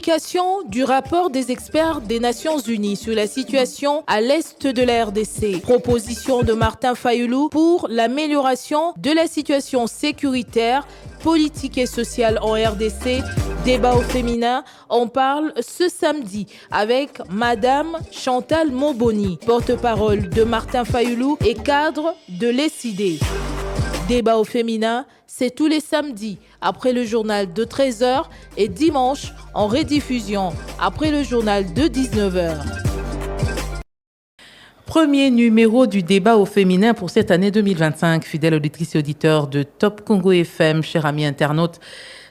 Publication du rapport des experts des Nations Unies sur la situation à l'est de la RDC. Proposition de Martin Fayulu pour l'amélioration de la situation sécuritaire, politique et sociale en RDC. Débat au féminin, on parle ce samedi avec Madame Chantal Moboni, porte-parole de Martin Fayulu et cadre de l'ECID. Débat au féminin, c'est tous les samedis après le journal de 13h et dimanche en rediffusion après le journal de 19h. Premier numéro du débat au féminin pour cette année 2025. Fidèles auditrices et auditeurs de Top Congo FM, chers amis internautes,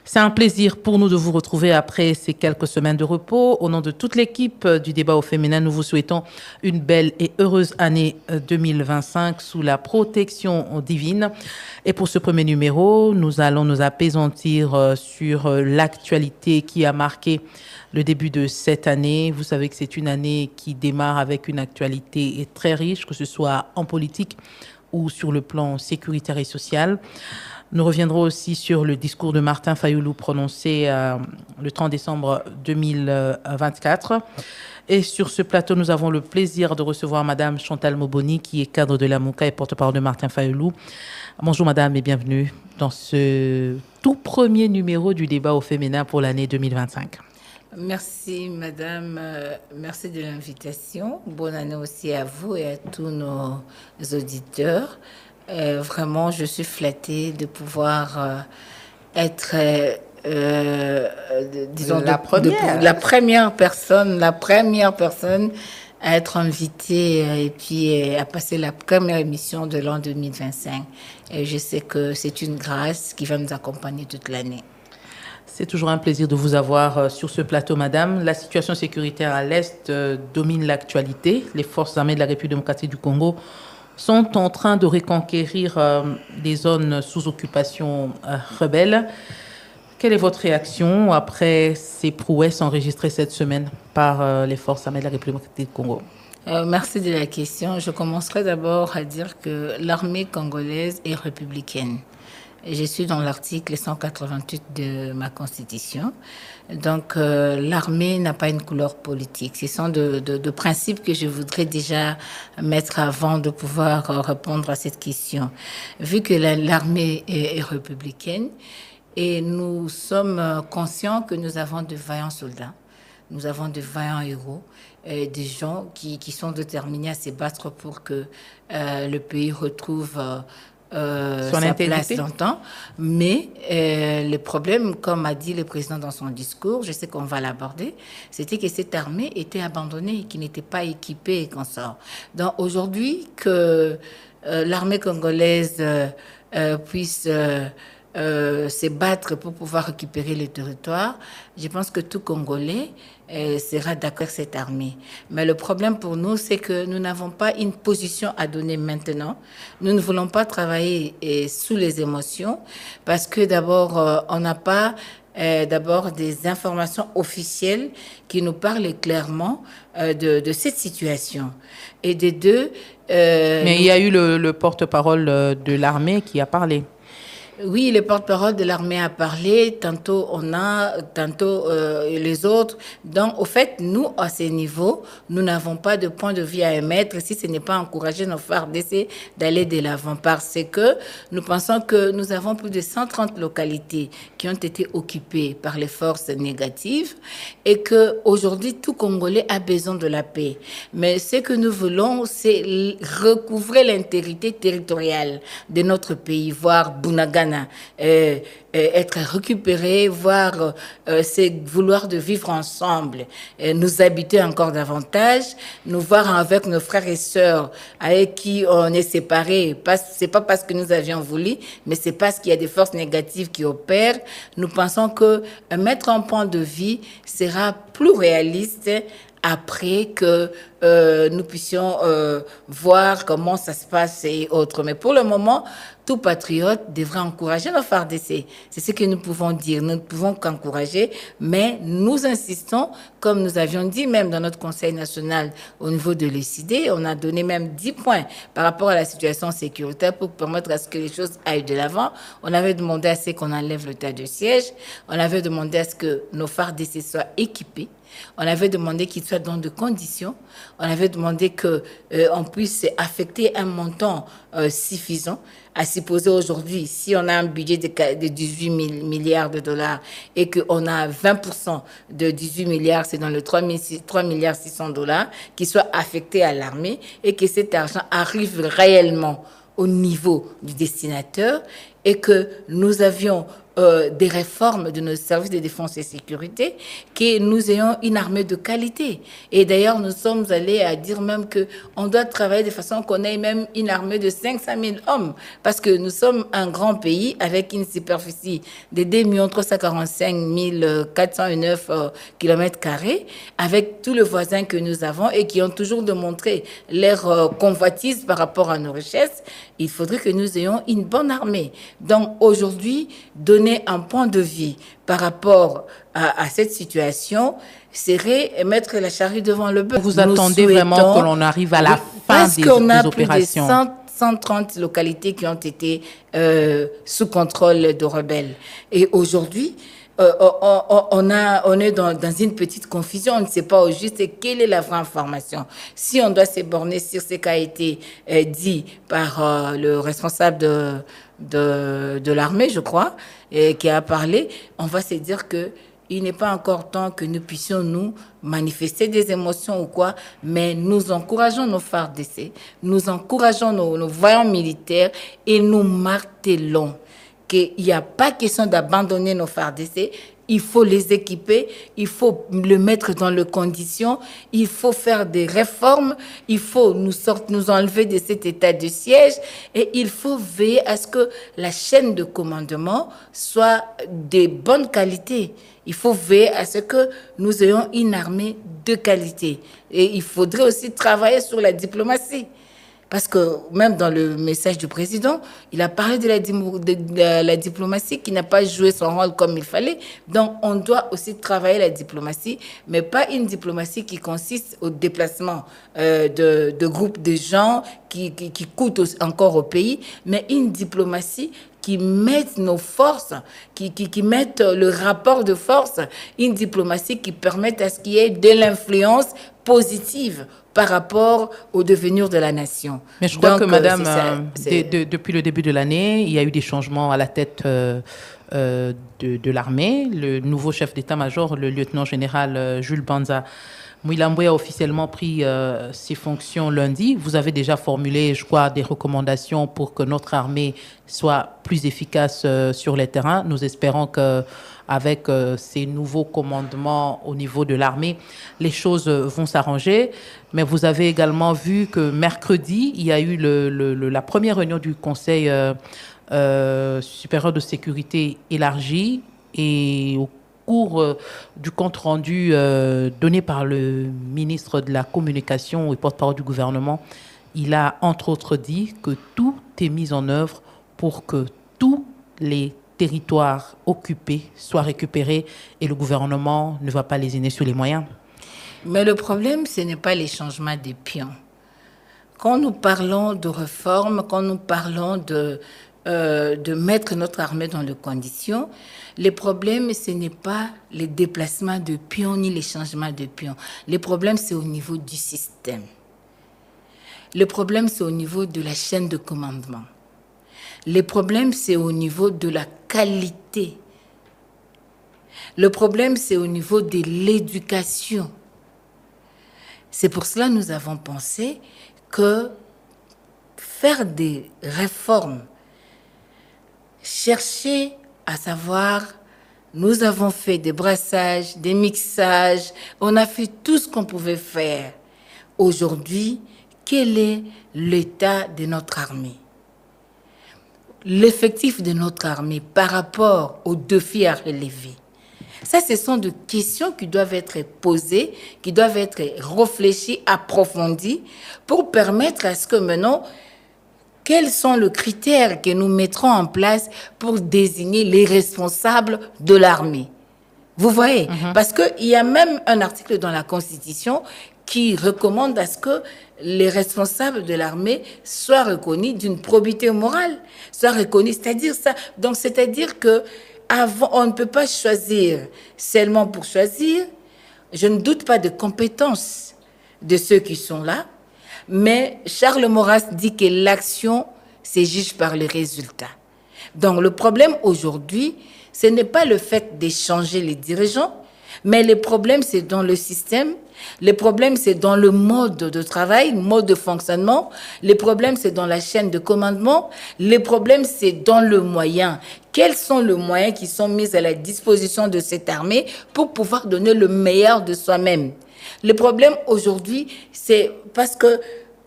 c'est un plaisir pour nous de vous retrouver après ces quelques semaines de repos. Au nom de toute l'équipe du débat au féminin, nous vous souhaitons une belle et heureuse année 2025 sous la protection divine. Et pour ce premier numéro, nous allons nous apaisantir sur l'actualité qui a marqué le début de cette année. Vous savez que c'est une année qui démarre avec une actualité très riche, que ce soit en politique ou sur le plan sécuritaire et social. Nous reviendrons aussi sur le discours de Martin Fayulu prononcé le 30 décembre 2024. Et sur ce plateau, nous avons le plaisir de recevoir Madame Chantal Moboni, qui est cadre de la MOCA et porte-parole de Martin Fayulu. Bonjour Madame et bienvenue dans ce tout premier numéro du débat au féminin pour l'année 2025. Merci Madame, merci de l'invitation. Bonne année aussi à vous et à tous nos auditeurs. Vraiment, je suis flattée de pouvoir être, disons, la première personne à être invitée et puis à passer la première émission de l'an 2025. Et je sais que c'est une grâce qui va nous accompagner toute l'année. C'est toujours un plaisir de vous avoir sur ce plateau, Madame. La situation sécuritaire à l'Est domine l'actualité. Les forces armées de la République démocratique du Congo sont en train de reconquérir des zones sous occupation rebelle. Quelle est votre réaction après ces prouesses enregistrées cette semaine par les forces armées de la République démocratique du Congo? Merci de la question. Je commencerai d'abord à dire que l'armée congolaise est républicaine. Je suis dans l'article 188 de ma constitution. Donc, l'armée n'a pas une couleur politique. Ce sont de principes que je voudrais déjà mettre avant de pouvoir répondre à cette question. Vu que l'armée est républicaine et nous sommes conscients que nous avons de vaillants soldats, nous avons de vaillants héros, des gens qui sont déterminés à se battre pour que le pays retrouve sa place longtemps, mais le problème, comme a dit le président dans son discours, je sais qu'on va l'aborder, c'était que cette armée était abandonnée, qui n'était pas équipée et qu'on sort. Donc aujourd'hui, que l'armée congolaise puisse se battre pour pouvoir récupérer les territoires, je pense que tout Congolais sera d'accord avec cette armée. Mais le problème pour nous, c'est que nous n'avons pas une position à donner maintenant. Nous ne voulons pas travailler sous les émotions parce que d'abord, on n'a pas d'abord des informations officielles qui nous parlent clairement de cette situation. Et des deux... Mais il y a eu le porte-parole de l'armée qui a parlé. Oui, le porte-parole de l'armée a parlé, tantôt les autres. Donc, au fait, nous, à ce niveau, nous n'avons pas de point de vue à émettre si ce n'est pas encourager nos FARDC d'aller de l'avant. Parce que nous pensons que nous avons plus de 130 localités qui ont été occupées par les forces négatives et qu'aujourd'hui, tout Congolais a besoin de la paix. Mais ce que nous voulons, c'est recouvrer l'intégrité territoriale de notre pays, voire Bunagana. Être récupéré, voir vouloir de vivre ensemble, nous habiter encore davantage, nous voir avec nos frères et sœurs avec qui on est séparés. C'est pas parce que nous avions voulu, mais c'est parce qu'il y a des forces négatives qui opèrent. Nous pensons que mettre un point de vie sera plus réaliste après que nous puissions voir comment ça se passe et autres. Mais pour le moment, tout patriote devrait encourager nos FARDC. C'est ce que nous pouvons dire. Nous ne pouvons qu'encourager, mais nous insistons, comme nous avions dit même dans notre Conseil national au niveau de l'ECD, on a donné même 10 points par rapport à la situation sécuritaire pour permettre à ce que les choses aillent de l'avant. On avait demandé à ce qu'on enlève l'état de siège. On avait demandé à ce que nos FARDC soient équipés. On avait demandé qu'ils soient dans de conditions. On avait demandé qu'on puisse affecter un montant suffisant. À supposer aujourd'hui, si on a un budget de 18 milliards de dollars et qu'on a 20% de 18 milliards, c'est dans le 3 milliards 600 dollars, qui soit affecté à l'armée et que cet argent arrive réellement au niveau du destinataire et que nous avions des réformes de nos services de défense et sécurité, que nous ayons une armée de qualité. Et d'ailleurs, nous sommes allés à dire même qu'on doit travailler de façon qu'on ait même une armée de 500 000 hommes, parce que nous sommes un grand pays avec une superficie de 2 345 409 km², avec tous les voisins que nous avons et qui ont toujours démontré leur convoitise par rapport à nos richesses. Il faudrait que nous ayons une bonne armée. Donc aujourd'hui, donner un point de vue par rapport à cette situation serait mettre la charrue devant le bœuf. Vous attendez vraiment que l'on arrive à la fin des opérations. Parce qu'on a plus de 130 localités qui ont été sous contrôle de rebelles. Et aujourd'hui, on est dans une petite confusion. On ne sait pas au juste quelle est la vraie information. Si on doit se borner sur ce qui a été dit par le responsable de l'armée, je crois, qui a parlé, on va se dire que il n'est pas encore temps que nous puissions nous manifester des émotions ou quoi, mais nous encourageons nos FARDC, nous encourageons nos voyants militaires et nous martelons qu'il n'y a pas question d'abandonner nos FARDC. Il faut les équiper, il faut le mettre dans les conditions, il faut faire des réformes, il faut nous enlever de cet état de siège et il faut veiller à ce que la chaîne de commandement soit de bonne qualité. Il faut veiller à ce que nous ayons une armée de qualité. Et il faudrait aussi travailler sur la diplomatie. Parce que même dans le message du président, il a parlé de la diplomatie qui n'a pas joué son rôle comme il fallait. Donc, on doit aussi travailler la diplomatie, mais pas une diplomatie qui consiste au déplacement de groupes de gens qui coûtent encore au pays, mais une diplomatie qui mettent nos forces, qui mettent le rapport de force, une diplomatie qui permette à ce qu'il y ait de l'influence positive par rapport au devenir de la nation. Mais je crois que, madame, depuis le début de l'année, il y a eu des changements à la tête de l'armée. Le nouveau chef d'état-major, le lieutenant-général Jules Banza Mouilamboué, a officiellement pris ses fonctions lundi. Vous avez déjà formulé, je crois, des recommandations pour que notre armée soit plus efficace sur les terrains. Nous espérons qu'avec ces nouveaux commandements au niveau de l'armée, les choses vont s'arranger. Mais vous avez également vu que mercredi, il y a eu la première réunion du Conseil supérieur de sécurité élargie, et au cours du compte-rendu donné par le ministre de la Communication et porte-parole du gouvernement, il a entre autres dit que tout est mis en œuvre pour que tous les territoires occupés soient récupérés et le gouvernement ne va pas lésiner sur les moyens. Mais le problème, ce n'est pas les changements des pions. Quand nous parlons de réforme, quand nous parlons de mettre notre armée dans les conditions, les problèmes, ce n'est pas les déplacements de pions ni les changements de pions. Les problèmes, c'est au niveau du système. Le problème, c'est au niveau de la chaîne de commandement. Le problème, c'est au niveau de la qualité. Le problème, c'est au niveau de l'éducation. C'est pour cela que nous avons pensé que faire des réformes, chercher à savoir, nous avons fait des brassages, des mixages, on a fait tout ce qu'on pouvait faire. Aujourd'hui, quel est l'état de notre armée? L'effectif de notre armée par rapport aux défis à relever. Ça, ce sont des questions qui doivent être posées, qui doivent être réfléchies, approfondies, pour permettre à ce que maintenant, quels sont les critères que nous mettrons en place pour désigner les responsables de l'armée? Vous voyez? Parce qu'il y a même un article dans la Constitution qui recommande à ce que les responsables de l'armée soient reconnus d'une probité morale, soient reconnus, c'est-à-dire ça. Donc, c'est-à-dire que avant, on ne peut pas choisir seulement pour choisir. Je ne doute pas de compétences de ceux qui sont là, mais Charles Maurras dit que l'action se juge par les résultats. Donc, le problème aujourd'hui, ce n'est pas le fait d'échanger les dirigeants, mais le problème, c'est dans le système. Le problème, c'est dans le mode de travail, le mode de fonctionnement. Le problème, c'est dans la chaîne de commandement. Le problème, c'est dans le moyen. Quels sont les moyens qui sont mis à la disposition de cette armée pour pouvoir donner le meilleur de soi-même? Le problème aujourd'hui, c'est parce que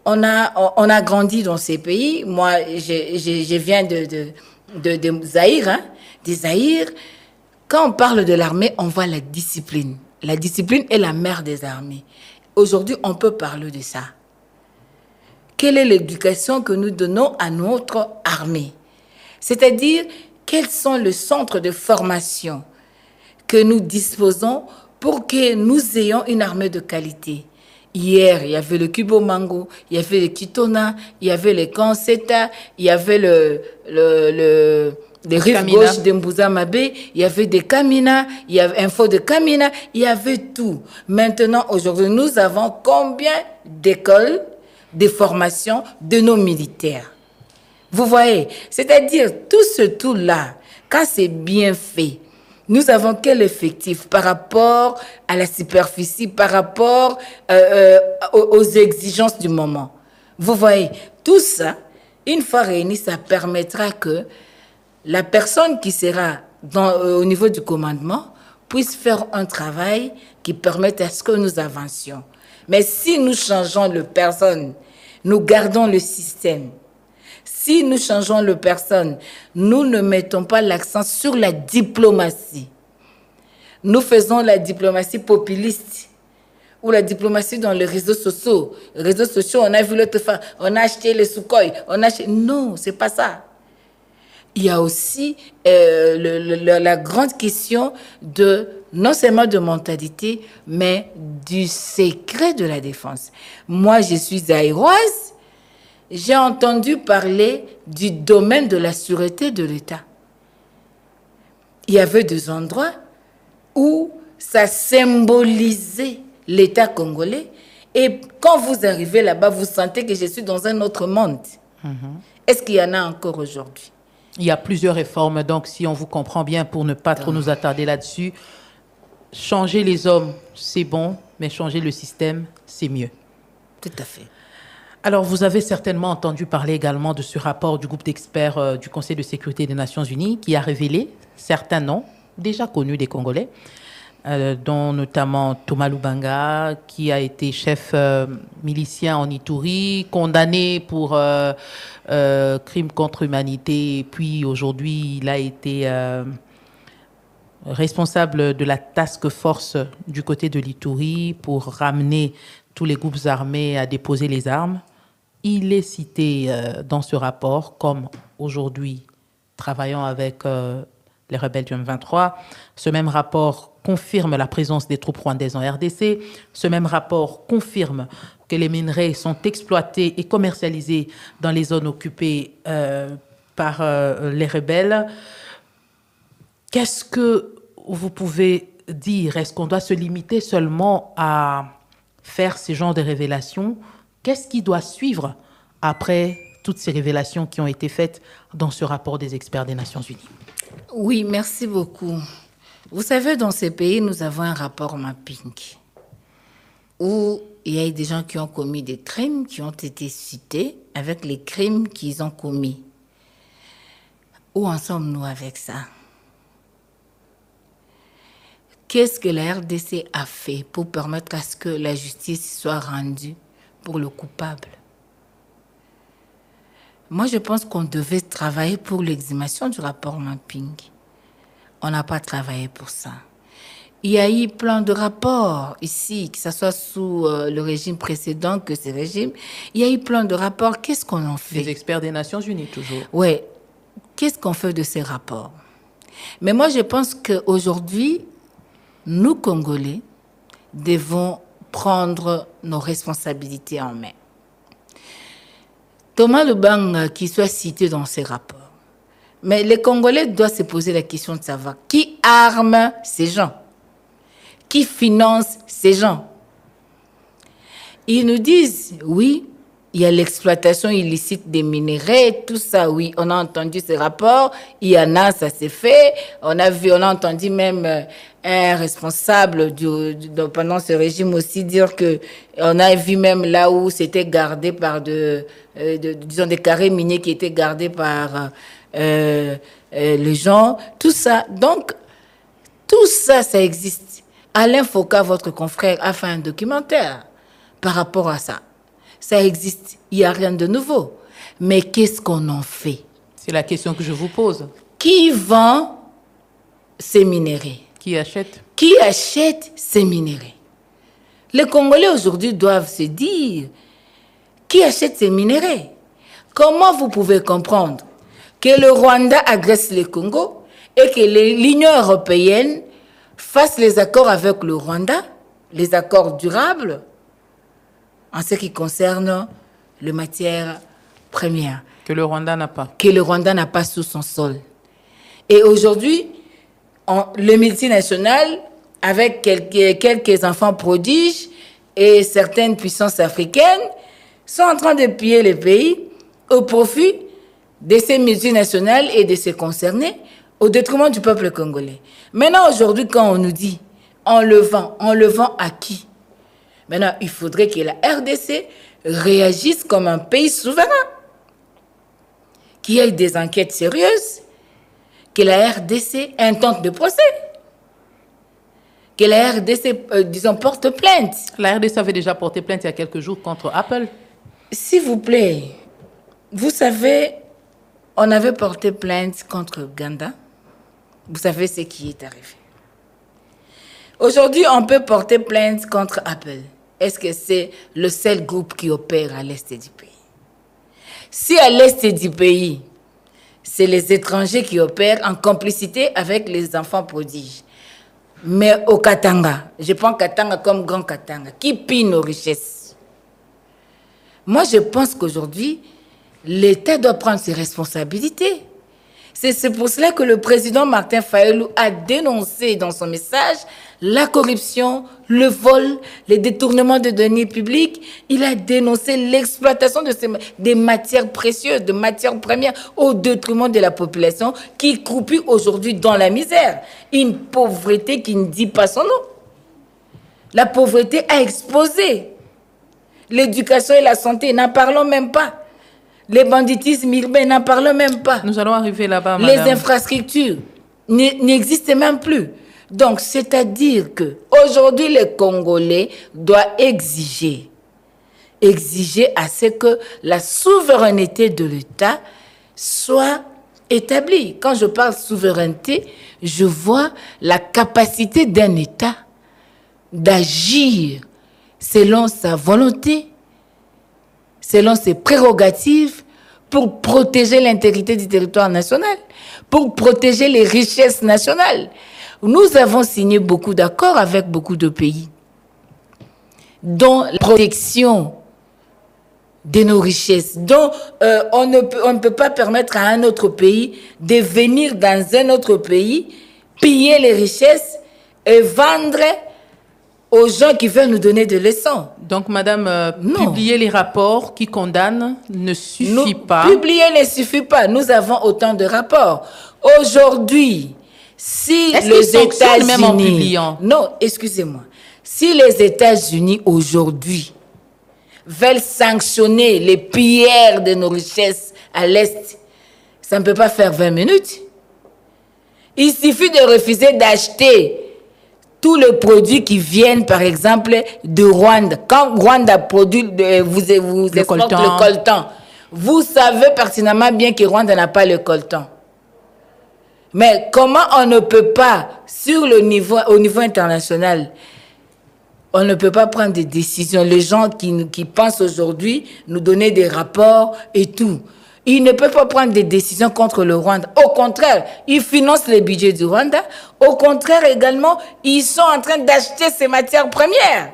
on a grandi dans ces pays. Moi, je viens de Zaïre, hein, des Zaïre. Quand on parle de l'armée, on voit la discipline. La discipline est la mère des armées. Aujourd'hui, on peut parler de ça. Quelle est l'éducation que nous donnons à notre armée? C'est-à-dire, quels sont les centres de formation que nous disposons pour que nous ayons une armée de qualité? Hier, il y avait le Kubo Mango, il y avait le Kitona, il y avait le Kanseta, il y avait les rives gauche de Mbouza Mabé, il y avait des Kamina, il y avait Info de Kamina, il y avait tout. Maintenant, aujourd'hui, nous avons combien d'écoles de formation de nos militaires? Vous voyez? C'est-à-dire, tout ce tout-là, quand c'est bien fait, nous avons quel effectif par rapport à la superficie, par rapport aux exigences du moment? Vous voyez, tout ça, une fois réuni, ça permettra que la personne qui sera au niveau du commandement puisse faire un travail qui permette à ce que nous avancions. Mais si nous changeons de personne, nous gardons le système. Si nous changeons de personne, nous ne mettons pas l'accent sur la diplomatie. Nous faisons la diplomatie populiste ou la diplomatie dans les réseaux sociaux. Les réseaux sociaux, on a vu l'autre fois, on a acheté les Sukhoi, Non, c'est pas ça. Il y a aussi la grande question de, non seulement de mentalité, mais du secret de la défense. Moi, je suis zaïroise. J'ai entendu parler du domaine de la sûreté de l'État. Il y avait des endroits où ça symbolisait l'État congolais. Et quand vous arrivez là-bas, vous sentez que je suis dans un autre monde. Est-ce qu'il y en a encore aujourd'hui? Il y a plusieurs réformes. Donc, si on vous comprend bien, pour ne pas trop nous attarder là-dessus, changer les hommes, c'est bon, mais changer le système, c'est mieux. Tout à fait. Alors, vous avez certainement entendu parler également de ce rapport du groupe d'experts du Conseil de sécurité des Nations Unies qui a révélé certains noms déjà connus des Congolais, dont notamment Thomas Lubanga, qui a été chef milicien en Ituri, condamné pour crimes contre l'humanité, et puis aujourd'hui, il a été responsable de la task force du côté de l'Ituri pour ramener tous les groupes armés à déposer les armes. Il est cité dans ce rapport comme aujourd'hui travaillant avec les rebelles du M23. Ce même rapport confirme la présence des troupes rwandaises en RDC. Ce même rapport confirme que les minerais sont exploités et commercialisés dans les zones occupées par les rebelles. Qu'est-ce que vous pouvez dire? Est-ce qu'on doit se limiter seulement à faire ce genre de révélations? Qu'est-ce qui doit suivre après toutes ces révélations qui ont été faites dans ce rapport des experts des Nations Unies? Oui, merci beaucoup. Vous savez, dans ces pays, nous avons un rapport mapping où il y a des gens qui ont commis des crimes qui ont été cités avec les crimes qu'ils ont commis. Où en sommes-nous avec ça? Qu'est-ce que la RDC a fait pour permettre à ce que la justice soit rendue pour le coupable? Moi, je pense qu'on devait travailler pour l'exhumation du rapport mapping. On n'a pas travaillé pour ça. Il y a eu plein de rapports ici, que ce soit sous le régime précédent que ce régime. Il y a eu plein de rapports. Qu'est-ce qu'on en fait? Les experts des Nations Unies, toujours. Oui. Qu'est-ce qu'on fait de ces rapports? Mais moi, je pense qu'aujourd'hui, nous, Congolais, devons prendre nos responsabilités en main. Thomas Lubang, qui soit cité dans ces rapports. Mais les Congolais doivent se poser la question de savoir qui arme ces gens? Qui finance ces gens? Ils nous disent, oui, il y a l'exploitation illicite des minerais, tout ça, oui. On a entendu ces rapports, il y en a, ça s'est fait. On a entendu même un responsable pendant ce régime aussi dire que, on a vu même là où c'était gardé par disons des carrés miniers qui étaient gardés par les gens, tout ça. Donc, tout ça, ça existe. Alain Foucault, votre confrère, a fait un documentaire par rapport à ça. Ça existe, il n'y a rien de nouveau. Mais qu'est-ce qu'on en fait? C'est la question que je vous pose. Qui vend ces minéraux? Qui achète? Qui achète ces minéraux? Les Congolais aujourd'hui doivent se dire, qui achète ces minéraux? Comment vous pouvez comprendre que le Rwanda agresse le Congo et que l'Union européenne fasse les accords avec le Rwanda, les accords durables, en ce qui concerne les matières premières. Que le Rwanda n'a pas. Que le Rwanda n'a pas sous son sol. Et aujourd'hui, les multinationales, avec quelques enfants prodiges et certaines puissances africaines, sont en train de piller les pays au profit de ces multinationales et de ces concernés, au détriment du peuple congolais. Maintenant, aujourd'hui, quand on nous dit, on le vend à qui? Maintenant, il faudrait que la RDC réagisse comme un pays souverain, qu'il y ait des enquêtes sérieuses, que la RDC intente de procès, que la RDC, porte plainte. La RDC avait déjà porté plainte il y a quelques jours contre Apple. S'il vous plaît, vous savez, on avait porté plainte contre Uganda. Vous savez ce qui est arrivé. Aujourd'hui, on peut porter plainte contre Apple. Est-ce que c'est le seul groupe qui opère à l'est du pays? Si à l'est du pays, c'est les étrangers qui opèrent en complicité avec les enfants prodiges, mais au Katanga, je prends Katanga comme Grand Katanga, qui pille nos richesses. Moi, je pense qu'aujourd'hui, l'État doit prendre ses responsabilités. C'est pour cela que le président Martin Fayulu a dénoncé dans son message la corruption, le vol, les détournements de deniers publics. Il a dénoncé l'exploitation des matières précieuses, de matières premières au détriment de la population qui croupit aujourd'hui dans la misère. Une pauvreté qui ne dit pas son nom. La pauvreté a explosé. L'éducation et la santé, n'en parlons même pas. Les banditismes urbains, n'en parlons même pas. Nous allons arriver là-bas, madame. Les infrastructures n'existent même plus. Donc, c'est-à-dire qu'aujourd'hui, les Congolais doivent exiger à ce que la souveraineté de l'État soit établie. Quand je parle souveraineté, je vois la capacité d'un État d'agir selon sa volonté, selon ses prérogatives, pour protéger l'intégrité du territoire national, pour protéger les richesses nationales. Nous avons signé beaucoup d'accords avec beaucoup de pays, dont la protection de nos richesses, dont on ne peut pas permettre à un autre pays de venir dans un autre pays, piller les richesses et vendre aux gens qui veulent nous donner des leçons. Donc, madame, publier les rapports qui condamnent ne suffit pas. Publier ne suffit pas. Nous avons autant de rapports. Aujourd'hui, si les États-Unis... même en publiant? Non, excusez-moi. Si les États-Unis, aujourd'hui, veulent sanctionner les pilleurs de nos richesses à l'Est, ça ne peut pas faire 20 minutes. Il suffit de refuser d'acheter tous les produits qui viennent, par exemple, de Rwanda. Quand Rwanda produit, vous exporte le coltan, vous savez pertinemment bien que Rwanda n'a pas le coltan. Mais comment on ne peut pas, au niveau international, on ne peut pas prendre des décisions. Les gens qui pensent aujourd'hui nous donner des rapports et tout. Ils ne peuvent pas prendre des décisions contre le Rwanda. Au contraire, ils financent les budgets du Rwanda. Au contraire, également, ils sont en train d'acheter ces matières premières.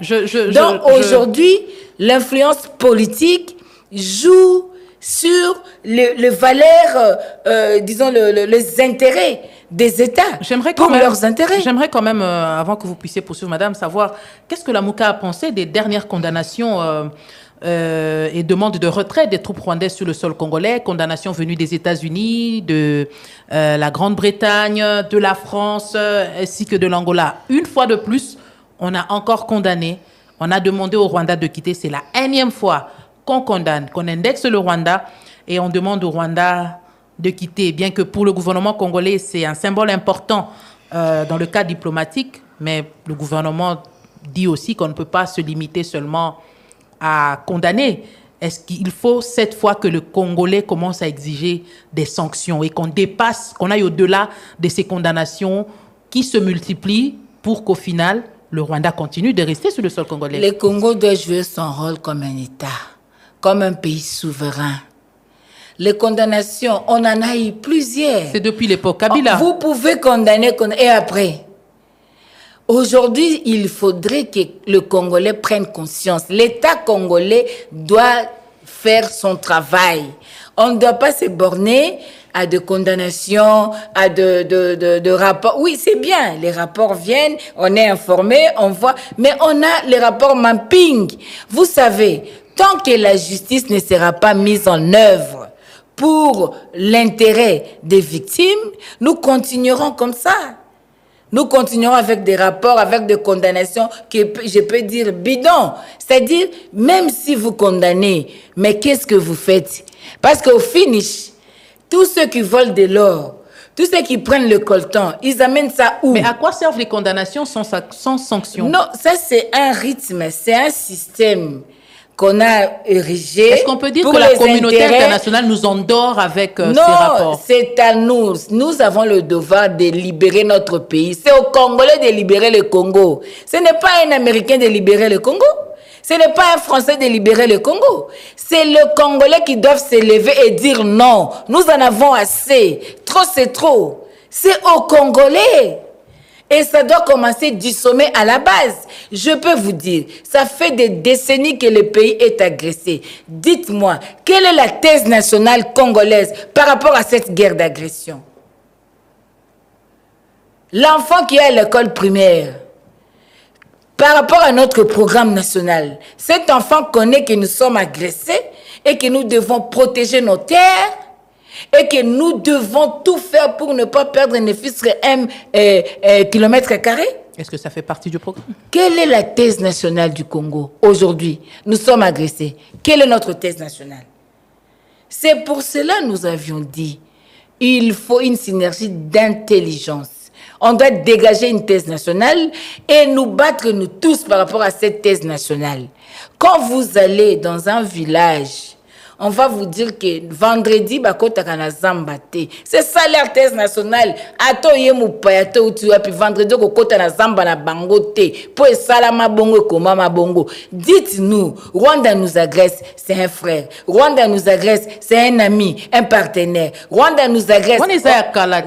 Donc aujourd'hui, l'influence politique joue sur les valeurs, disons, les intérêts des États leurs intérêts. J'aimerais quand même, avant que vous puissiez poursuivre, madame, savoir qu'est-ce que la MOUCA a pensé des dernières condamnations et demandes de retrait des troupes rwandaises sur le sol congolais, condamnations venues des États-Unis, de la Grande-Bretagne, de la France, ainsi que de l'Angola. Une fois de plus, on a encore condamné, on a demandé au Rwanda de quitter. C'est la énième fois qu'on condamne, qu'on indexe le Rwanda et on demande au Rwanda de quitter, bien que pour le gouvernement congolais, c'est un symbole important dans le cadre diplomatique, mais le gouvernement dit aussi qu'on ne peut pas se limiter seulement à condamner. Est-ce qu'il faut cette fois que le Congolais commence à exiger des sanctions et qu'on dépasse, qu'on aille au-delà de ces condamnations qui se multiplient pour qu'au final, le Rwanda continue de rester sur le sol congolais? Le Congo doit jouer son rôle comme un État, comme un pays souverain. Les condamnations, on en a eu plusieurs. C'est depuis l'époque Kabila. Vous pouvez condamner et après. Aujourd'hui, il faudrait que le Congolais prenne conscience. L'État congolais doit faire son travail. On ne doit pas se borner à de condamnations, à de rapports. Oui, c'est bien, les rapports viennent, on est informé, on voit, mais on a les rapports mapping. Vous savez, tant que la justice ne sera pas mise en œuvre pour l'intérêt des victimes, nous continuerons comme ça. Nous continuerons avec des rapports, avec des condamnations que je peux dire bidons. C'est-à-dire, même si vous condamnez, mais qu'est-ce que vous faites? Parce qu'au finish, tous ceux qui volent de l'or, tous ceux qui prennent le coltan, ils amènent ça où? Mais à quoi servent les condamnations sans sanction? Non, ça c'est un rythme, c'est un système qu'on a érigé. Est-ce qu'on peut dire que la communauté internationale nous endort avec ces rapports? Non, c'est à nous. Nous avons le devoir de libérer notre pays. C'est aux Congolais de libérer le Congo. Ce n'est pas un Américain de libérer le Congo. Ce n'est pas un Français de libérer le Congo. C'est le Congolais qui doivent se lever et dire non. Nous en avons assez. Trop, c'est trop. C'est aux Congolais. Et ça doit commencer du sommet à la base. Je peux vous dire, ça fait des décennies que le pays est agressé. Dites-moi, quelle est la thèse nationale congolaise par rapport à cette guerre d'agression? L'enfant qui est à l'école primaire, par rapport à notre programme national, cet enfant connaît que nous sommes agressés et que nous devons protéger nos terres et que nous devons tout faire pour ne pas perdre ne fût-ce qu'un kilomètre carré. Est-ce que ça fait partie du programme? Quelle est la thèse nationale du Congo aujourd'hui? Nous sommes agressés. Quelle est notre thèse nationale? C'est pour cela que nous avions dit il faut une synergie d'intelligence. On doit dégager une thèse nationale et nous battre nous tous par rapport à cette thèse nationale. Quand vous allez dans un village, on va vous dire que vendredi, c'est ça leur thèse nationale. Puis vendredi, dites-nous, Rwanda nous agresse, c'est un frère. Rwanda nous agresse, c'est un ami, un partenaire. Rwanda nous agresse.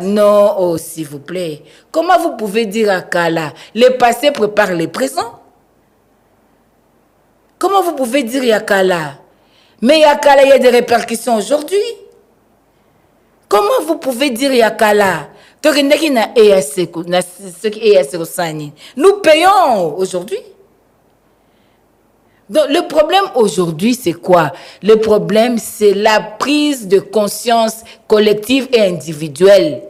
Non, oh, s'il vous plaît. Comment vous pouvez dire à Kala, le passé prépare le présent? Comment vous pouvez dire Yakala? Mais Yakala, il y a des répercussions aujourd'hui. Comment vous pouvez dire Yakala? Nous payons aujourd'hui. Donc, le problème aujourd'hui, c'est quoi? Le problème, c'est la prise de conscience collective et individuelle.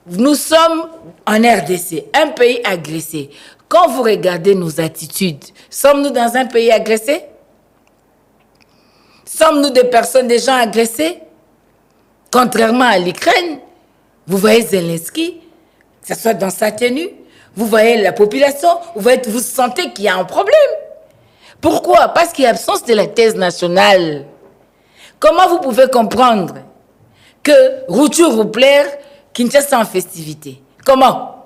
Nous sommes en RDC, un pays agressé. Quand vous regardez nos attitudes, sommes-nous dans un pays agressé? Sommes-nous des gens agressés? Contrairement à l'Ukraine, vous voyez Zelensky, que ce soit dans sa tenue, vous voyez la population, vous sentez qu'il y a un problème. Pourquoi? Parce qu'il y a absence de la thèse nationale. Comment vous pouvez comprendre que Routure Roupler Kinshasa en festivité. Comment?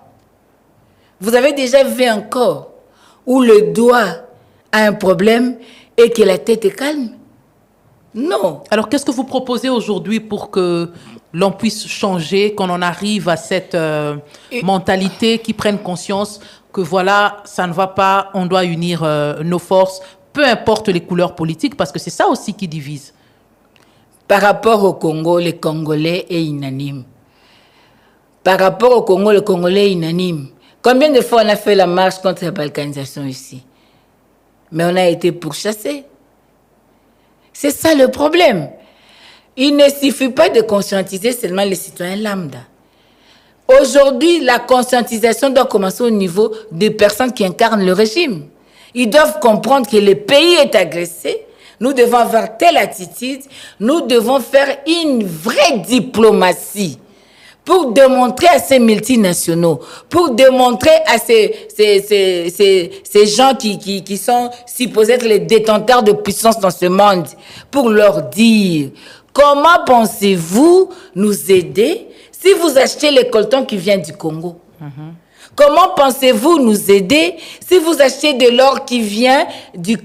Vous avez déjà vu un corps où le doigt a un problème et que la tête est calme? Non. Alors, qu'est-ce que vous proposez aujourd'hui pour que l'on puisse changer, qu'on en arrive à cette mentalité qui prenne conscience que voilà, ça ne va pas, on doit unir nos forces, peu importe les couleurs politiques, parce que c'est ça aussi qui divise. Par rapport au Congo, le Congolais est unanime. Par rapport au Congo, le Congolais est unanime. Combien de fois on a fait la marche contre la balkanisation ici? Mais on a été pourchassés. C'est ça le problème. Il ne suffit pas de conscientiser seulement les citoyens lambda. Aujourd'hui, la conscientisation doit commencer au niveau des personnes qui incarnent le régime. Ils doivent comprendre que le pays est agressé. Nous devons avoir telle attitude. Nous devons faire une vraie diplomatie pour démontrer à ces multinationaux, pour démontrer à ces gens qui sont supposés être les détenteurs de puissance dans ce monde, pour leur dire comment pensez-vous nous aider si vous achetez les coltons qui viennent du Congo? Comment pensez-vous nous aider si vous achetez de l'or qui vient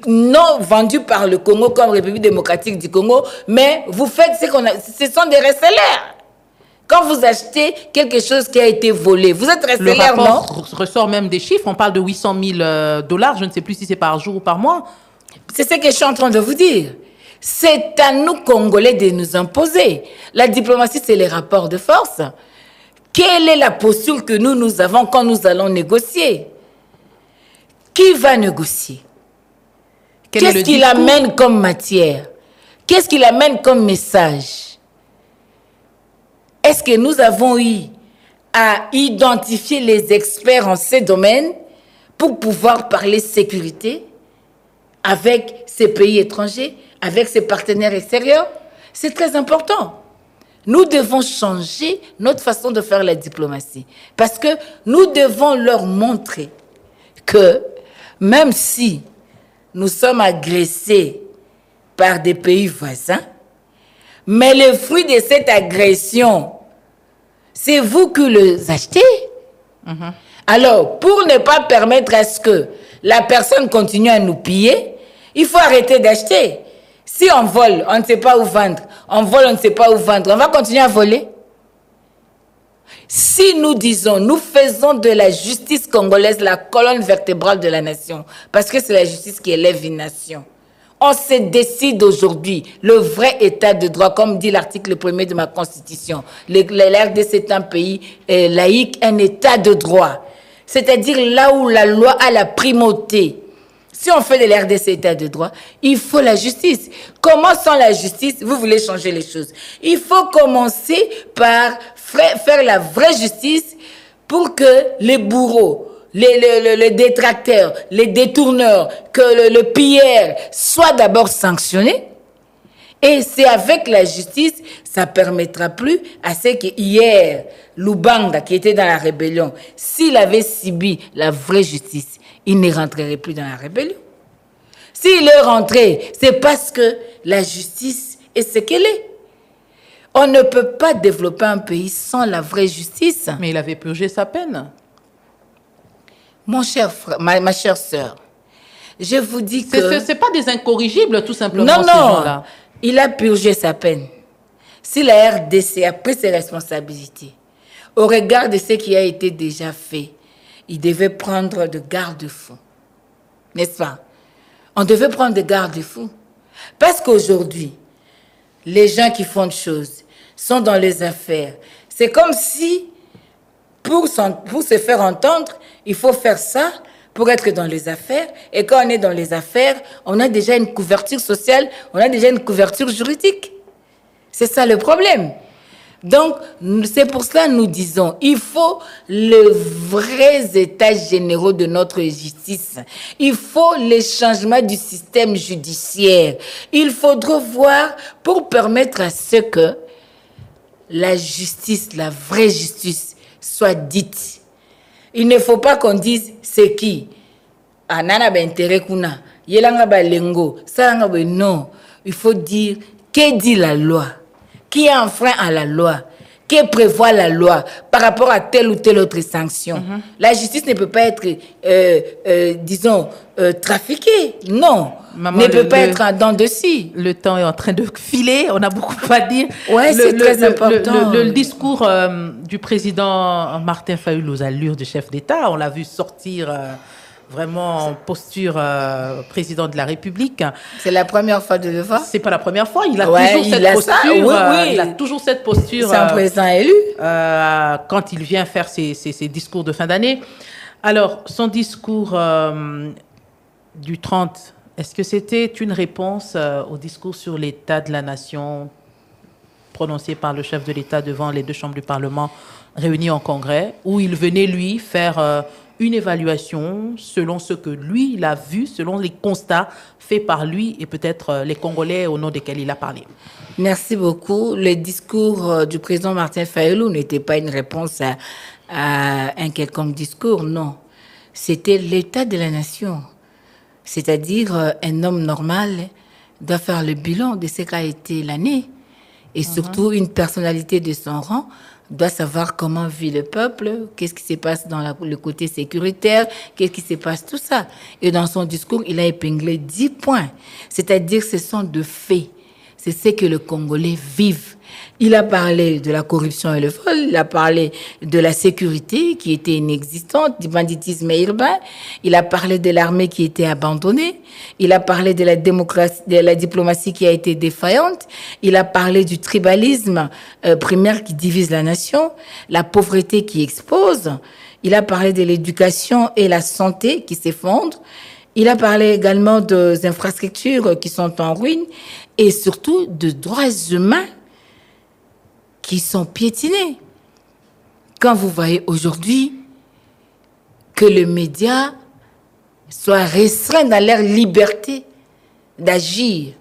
non vendu par le Congo comme République démocratique du Congo, mais vous faites ce sont des receleurs? Quand vous achetez quelque chose qui a été volé, vous êtes receleur, non? Le rapport ressort même des chiffres. On parle de 800 000 $. Je ne sais plus si c'est par jour ou par mois. C'est ce que je suis en train de vous dire. C'est à nous, Congolais, de nous imposer. La diplomatie, c'est les rapports de force. Quelle est la posture que nous avons quand nous allons négocier? Qui va négocier? Qu'est-ce qu'il amène comme matière? Qu'est-ce qu'il amène comme message? Est-ce que nous avons eu à identifier les experts en ces domaines pour pouvoir parler sécurité avec ces pays étrangers, avec ces partenaires extérieurs? C'est très important. Nous devons changer notre façon de faire la diplomatie parce que nous devons leur montrer que même si nous sommes agressés par des pays voisins, mais le fruit de cette agression, c'est vous qui les achetez. Alors, pour ne pas permettre à ce que la personne continue à nous piller, il faut arrêter d'acheter. Si on vole, on ne sait pas où vendre. On vole, on ne sait pas où vendre. On va continuer à voler. Si nous disons, nous faisons de la justice congolaise la colonne vertébrale de la nation, parce que c'est la justice qui élève une nation. On se décide aujourd'hui le vrai état de droit, comme dit l'article 1er de ma Constitution. La RDC est un pays laïque, un état de droit. C'est-à-dire là où la loi a la primauté. Si on fait de la RDC état de droit, il faut la justice. Comment sans la justice, vous voulez changer les choses? Il faut commencer par faire la vraie justice pour que les bourreaux, les détracteurs, les détourneurs, que le pilleur soit d'abord sanctionné. Et c'est avec la justice, ça permettra plus à ceux qui, hier, Lubanga, qui était dans la rébellion, s'il avait subi la vraie justice, il ne rentrerait plus dans la rébellion. S'il est rentré, c'est parce que la justice est ce qu'elle est. On ne peut pas développer un pays sans la vraie justice. Mais il avait purgé sa peine. Mon cher frère, ma chère sœur, je vous dis que... C'est pas des incorrigibles, tout simplement, non, ces gens-là. Il a purgé sa peine. Si la RDC a pris ses responsabilités, au regard de ce qui a été déjà fait, il devait prendre de garde-fous. N'est-ce pas? On devait prendre des garde-fous. Parce qu'aujourd'hui, les gens qui font des choses sont dans les affaires. C'est comme si, pour se faire entendre, il faut faire ça pour être dans les affaires. Et quand on est dans les affaires, on a déjà une couverture sociale, on a déjà une couverture juridique. C'est ça le problème. Donc, c'est pour cela que nous disons, il faut les vrais états généraux de notre justice. Il faut les changements du système judiciaire. Il faudra voir pour permettre à ce que la justice, la vraie justice, soit dite. Il ne faut pas qu'on dise c'est qui. Anana ba intérêt kuna, yelanga ba lengo, salanga ba non. Il faut dire que dit la loi. Qui a enfreint à la loi? que prévoit la loi par rapport à telle ou telle autre sanction. La justice ne peut pas être, trafiquée. Non. Maman, ne peut pas être en dents de scie. Le temps est en train de filer, on a beaucoup à dire. Ouais, c'est très important. Le discours du président Martin Fayulu aux allures du chef d'État, on l'a vu sortir vraiment en posture président de la République. C'est la première fois de le voir. C'est pas la première fois, il a toujours cette posture. Il a toujours cette posture. C'est un président élu. Quand il vient faire ses discours de fin d'année. Alors, son discours du 30, est-ce que c'était une réponse au discours sur l'état de la nation prononcé par le chef de l'État devant les deux chambres du Parlement réunies en congrès, où il venait, lui, faire une évaluation selon ce que lui, il a vu, selon les constats faits par lui et peut-être les Congolais au nom desquels il a parlé? Merci beaucoup. Le discours du président Martin Fayulu n'était pas une réponse à un quelconque discours, non. C'était l'état de la nation. C'est-à-dire, un homme normal doit faire le bilan de ce qu'a été l'année. Et surtout, une personnalité de son rang doit savoir comment vit le peuple, qu'est-ce qui se passe dans le côté sécuritaire, qu'est-ce qui se passe, tout ça. Et dans son discours, il a épinglé 10 points. C'est-à-dire, ce sont de faits. C'est ce que les Congolais vivent. Il a parlé de la corruption et le vol, il a parlé de la sécurité qui était inexistante, du banditisme urbain, il a parlé de l'armée qui était abandonnée, il a parlé de la démocratie, de la diplomatie qui a été défaillante, il a parlé du tribalisme primaire qui divise la nation, la pauvreté qui expose, il a parlé de l'éducation et la santé qui s'effondrent, il a parlé également des infrastructures qui sont en ruine et surtout de droits humains qui sont piétinés. Quand vous voyez aujourd'hui que les médias soient restreints dans leur liberté d'agir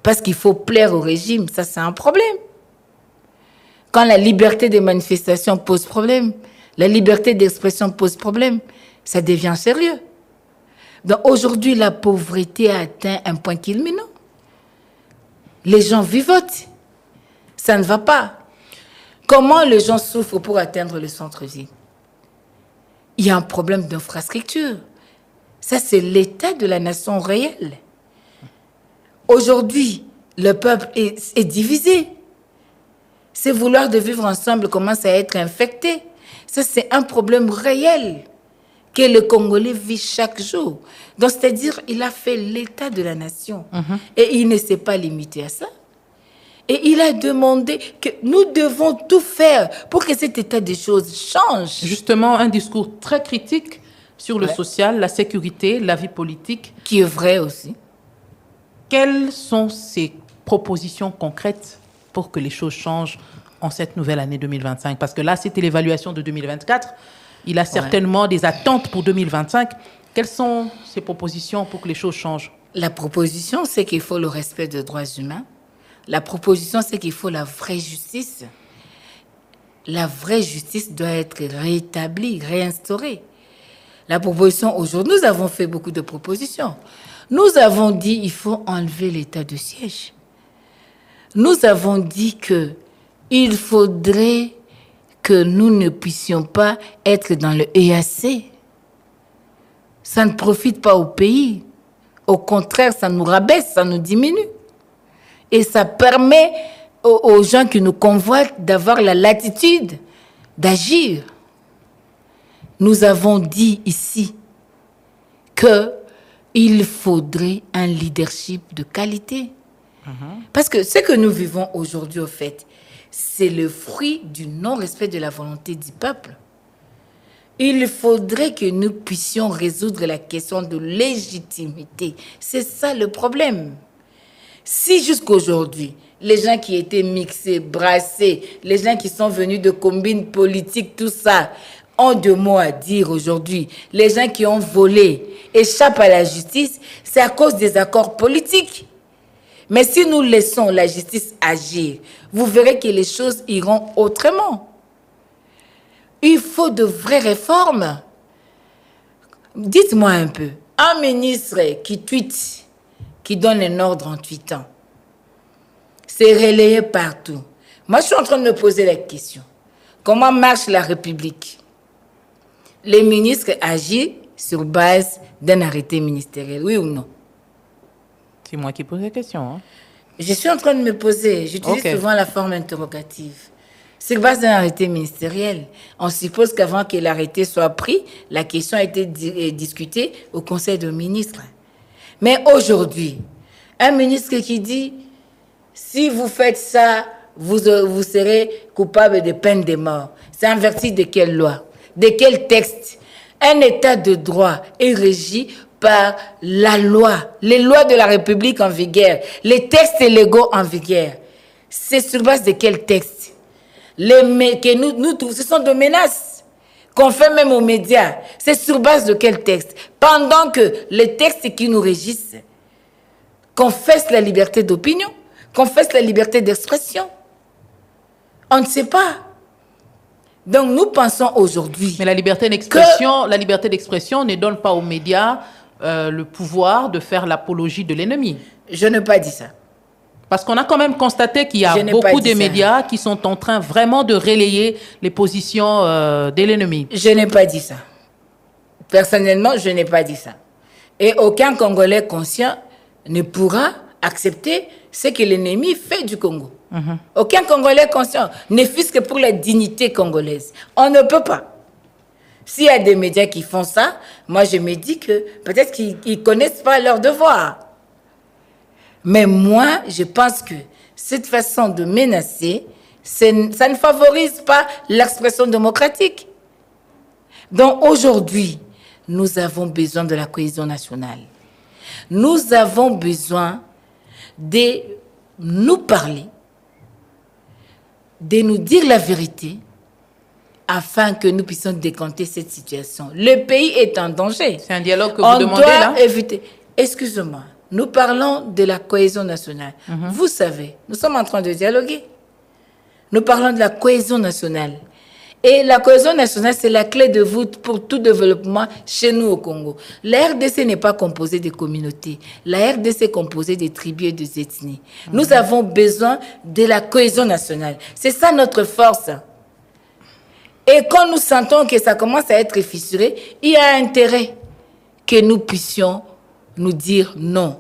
parce qu'il faut plaire au régime, ça c'est un problème. Quand la liberté de manifestation pose problème, la liberté d'expression pose problème, ça devient sérieux. Donc aujourd'hui, la pauvreté a atteint un point culminant. Les gens vivotent. Ça ne va pas. Comment les gens souffrent pour atteindre le centre-ville? Il y a un problème d'infrastructure. Ça, c'est l'état de la nation réelle. Aujourd'hui, le peuple est divisé. Ces vouloirs de vivre ensemble commencent à être infectés. Ça, c'est un problème réel que le Congolais vit chaque jour. Donc, c'est-à-dire, il a fait l'état de la nation. Et il ne s'est pas limité à ça. Et il a demandé que nous devons tout faire pour que cet état des choses change. Justement, un discours très critique sur le social, la sécurité, la vie politique. Qui est vrai aussi. Quelles sont ces propositions concrètes pour que les choses changent en cette nouvelle année 2025? Parce que là, c'était l'évaluation de 2024. Il a certainement des attentes pour 2025. Quelles sont ces propositions pour que les choses changent? La proposition, c'est qu'il faut le respect des droits humains. La proposition, c'est qu'il faut la vraie justice. La vraie justice doit être rétablie, réinstaurée. La proposition, aujourd'hui, nous avons fait beaucoup de propositions. Nous avons dit qu'il faut enlever l'état de siège. Nous avons dit qu'il faudrait que nous ne puissions pas être dans le EAC. Ça ne profite pas au pays. Au contraire, ça nous rabaisse, ça nous diminue. Et ça permet aux gens qui nous convoitent d'avoir la latitude d'agir. Nous avons dit ici qu'il faudrait un leadership de qualité. Parce que ce que nous vivons aujourd'hui, au fait, c'est le fruit du non-respect de la volonté du peuple. Il faudrait que nous puissions résoudre la question de légitimité. C'est ça le problème. Si jusqu'aujourd'hui, les gens qui étaient mixés, brassés, les gens qui sont venus de combines politiques, tout ça, ont deux mots à dire aujourd'hui, les gens qui ont volé échappent à la justice, c'est à cause des accords politiques. Mais si nous laissons la justice agir, vous verrez que les choses iront autrement. Il faut de vraies réformes. Dites-moi un peu, un ministre qui tweete, qui donne un ordre en tweetant, c'est relayé partout. Moi, je suis en train de me poser la question. Comment marche la République? Les ministres agissent sur base d'un arrêté ministériel, oui ou non? C'est moi qui pose la question. Hein. Je suis en train de me poser, j'utilise souvent la forme interrogative. Sur base d'un arrêté ministériel, on suppose qu'avant que l'arrêté soit pris, la question a été discutée au Conseil des ministres. Mais aujourd'hui, un ministre qui dit « si vous faites ça, vous serez coupable de peine de mort », c'est en vertu de quelle loi? De quel texte? Un état de droit est régi par la loi, les lois de la République en vigueur, les textes légaux en vigueur. C'est sur base de quel texte? Ce sont des menaces qu'on fait même aux médias. C'est sur base de quel texte? Pendant que les textes qui nous régissent confessent la liberté d'opinion, confessent la liberté d'expression. On ne sait pas. Donc nous pensons aujourd'hui... Mais la liberté d'expression ne donne pas aux médias le pouvoir de faire l'apologie de l'ennemi. Je n'ai pas dit ça. Parce qu'on a quand même constaté qu'il y a beaucoup de médias qui sont en train vraiment de relayer les positions de l'ennemi. Je n'ai pas dit ça. Personnellement, je n'ai pas dit ça. Et aucun Congolais conscient ne pourra accepter ce que l'ennemi fait du Congo. Aucun Congolais conscient, ne fût-ce que pour la dignité congolaise. On ne peut pas. S'il y a des médias qui font ça, moi je me dis que peut-être qu'ils ne connaissent pas leur devoir. Mais moi, je pense que cette façon de menacer, ça ne favorise pas l'expression démocratique. Donc aujourd'hui, nous avons besoin de la cohésion nationale. Nous avons besoin de nous parler, de nous dire la vérité, afin que nous puissions décanter cette situation. Le pays est en danger. C'est un dialogue que vous demandez là? On doit éviter. Excusez-moi, nous parlons de la cohésion nationale. Vous savez, nous sommes en train de dialoguer. Nous parlons de la cohésion nationale. Et la cohésion nationale, c'est la clé de voûte pour tout développement chez nous au Congo. La RDC n'est pas composée de communautés. La RDC est composée de tribus et des ethnies. Nous avons besoin de la cohésion nationale. C'est ça notre force. Et quand nous sentons que ça commence à être fissuré, il y a intérêt que nous puissions nous dire non.